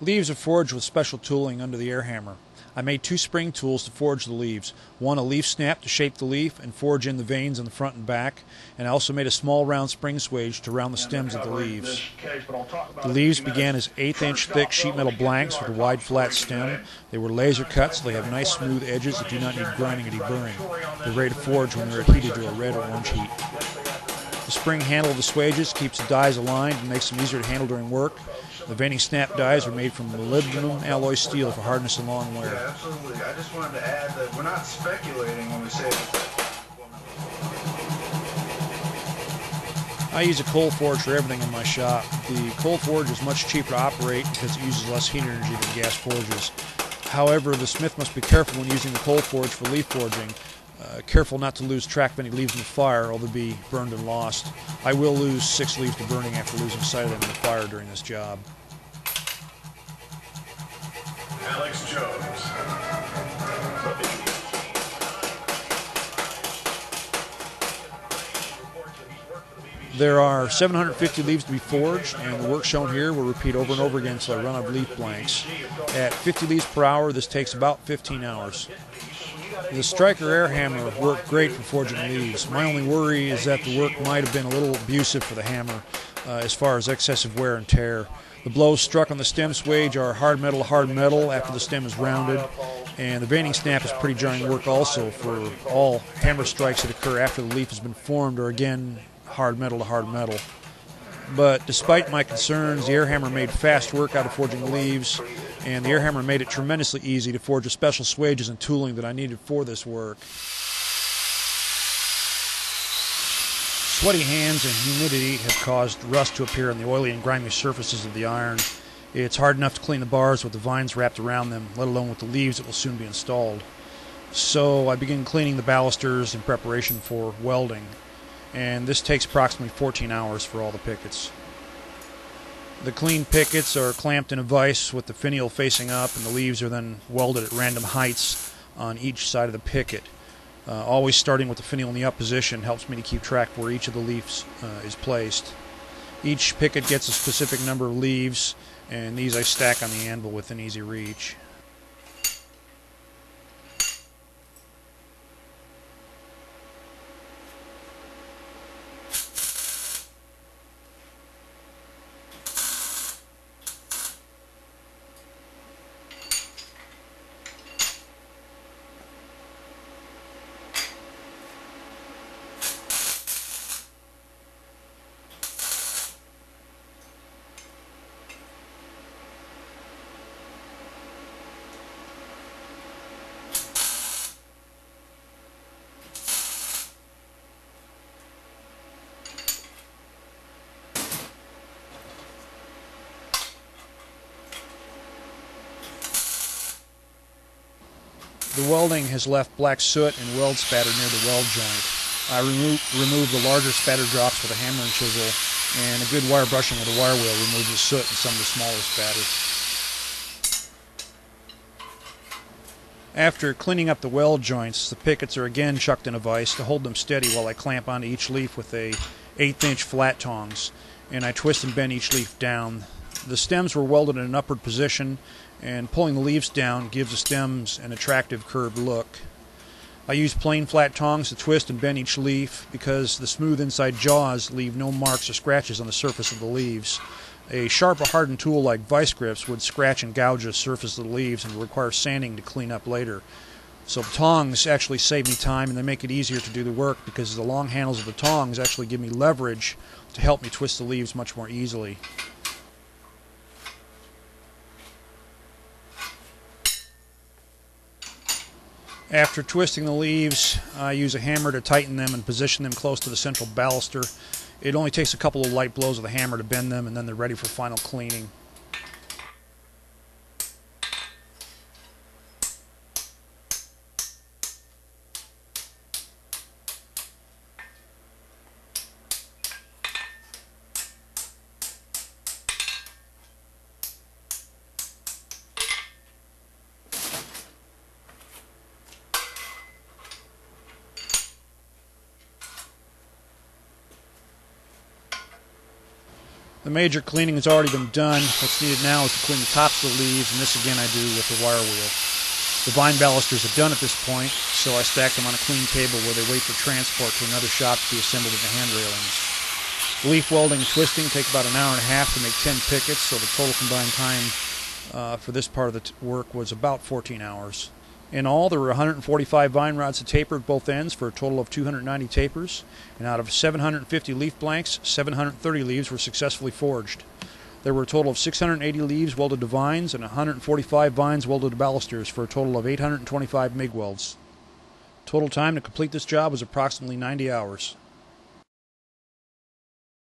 Leaves are forged with special tooling under the air hammer. I made two spring tools to forge the leaves. One a leaf snap to shape the leaf and forge in the veins in the front and back, and I also made a small round spring swage to round the stems of the leaves. The leaves began as 1/8-inch thick sheet metal blanks with a wide flat stem. They were laser cut so they have nice smooth edges that do not need grinding or deburring. They're ready to forge when they're heated to a red or orange heat. The spring handle of the swages keeps the dies aligned and makes them easier to handle during work. The veining snap dies are made from molybdenum alloy steel for hardness and long wear. Yeah, absolutely. I just wanted to add that we're not speculating when we say I use a coal forge for everything in my shop. The coal forge is much cheaper to operate because it uses less heat energy than gas forges. However, the smith must be careful when using the coal forge for leaf forging. Careful not to lose track of any leaves in the fire or they'll be burned and lost. I will lose 6 leaves to burning after losing sight of them in the fire during this job. Alex Jones. There are 750 leaves to be forged, and the work shown here will repeat over and over again until I run out of leaf blanks. At 50 leaves per hour, this takes about 15 hours. The striker air hammer worked great for forging leaves. My only worry is that the work might have been a little abusive for the hammer as far as excessive wear and tear. The blows struck on the stem swage are hard metal to hard metal after the stem is rounded, and the veining snap is pretty jarring work also for all hammer strikes that occur after the leaf has been formed are again hard metal to hard metal. But despite my concerns, the air hammer made fast work out of forging leaves, and the air hammer made it tremendously easy to forge the special swages and tooling that I needed for this work. Sweaty hands and humidity have caused rust to appear on the oily and grimy surfaces of the iron. It's hard enough to clean the bars with the vines wrapped around them, let alone with the leaves that will soon be installed. So I begin cleaning the balusters in preparation for welding, and this takes approximately 14 hours for all the pickets. The clean pickets are clamped in a vise with the finial facing up, and the leaves are then welded at random heights on each side of the picket. Always starting with the finial in the up position helps me to keep track where each of the leaves is placed. Each picket gets a specific number of leaves, and these I stack on the anvil within easy reach. The welding has left black soot and weld spatter near the weld joint. I remove the larger spatter drops with a hammer and chisel, and a good wire brushing with a wire wheel removes the soot and some of the smaller spatter. After cleaning up the weld joints, the pickets are again chucked in a vise to hold them steady while I clamp onto each leaf with a 1/8-inch flat tongs, and I twist and bend each leaf down. The stems were welded in an upward position, and pulling the leaves down gives the stems an attractive curved look. I use plain flat tongs to twist and bend each leaf because the smooth inside jaws leave no marks or scratches on the surface of the leaves. A sharp or hardened tool like vice grips would scratch and gouge the surface of the leaves and require sanding to clean up later. So tongs actually save me time, and they make it easier to do the work because the long handles of the tongs actually give me leverage to help me twist the leaves much more easily. After twisting the leaves, I use a hammer to tighten them and position them close to the central baluster. It only takes a couple of light blows of the hammer to bend them, and then they're ready for final cleaning. The major cleaning has already been done. What's needed now is to clean the tops of the leaves, and this again I do with the wire wheel. The vine balusters are done at this point, so I stack them on a clean table where they wait for transport to another shop to be assembled into hand railings. The leaf welding and twisting take about an hour and a half to make 10 pickets, so the total combined time for this part of the work was about 14 hours. In all, there were 145 vine rods to taper at both ends for a total of 290 tapers, and out of 750 leaf blanks, 730 leaves were successfully forged. There were a total of 680 leaves welded to vines and 145 vines welded to balusters for a total of 825 MIG welds. Total time to complete this job was approximately 90 hours.